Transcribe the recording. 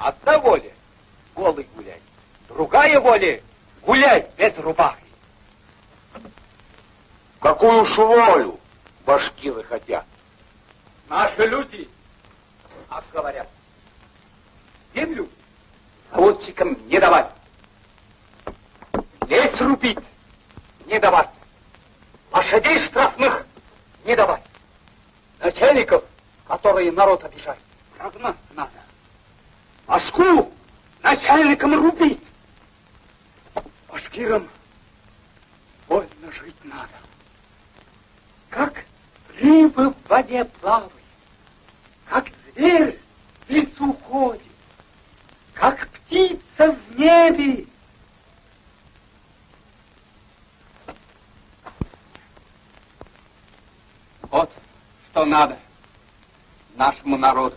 Одна воля — голый гулять. Другая воля — гулять без рубахи. Какую ж волю башкиры хотят? Наши люди, как говорят, землю заводчикам не давать. Лес рубить не давать. Лошадей штрафных не давать. Начальников, которые народ обижают, прогнать надо. Башку начальникам рубить. Башкирам вольно жить надо. Как рыба в воде плавает, как зверь в лесу ходит, как птица в небе. Вот что надо нашему народу.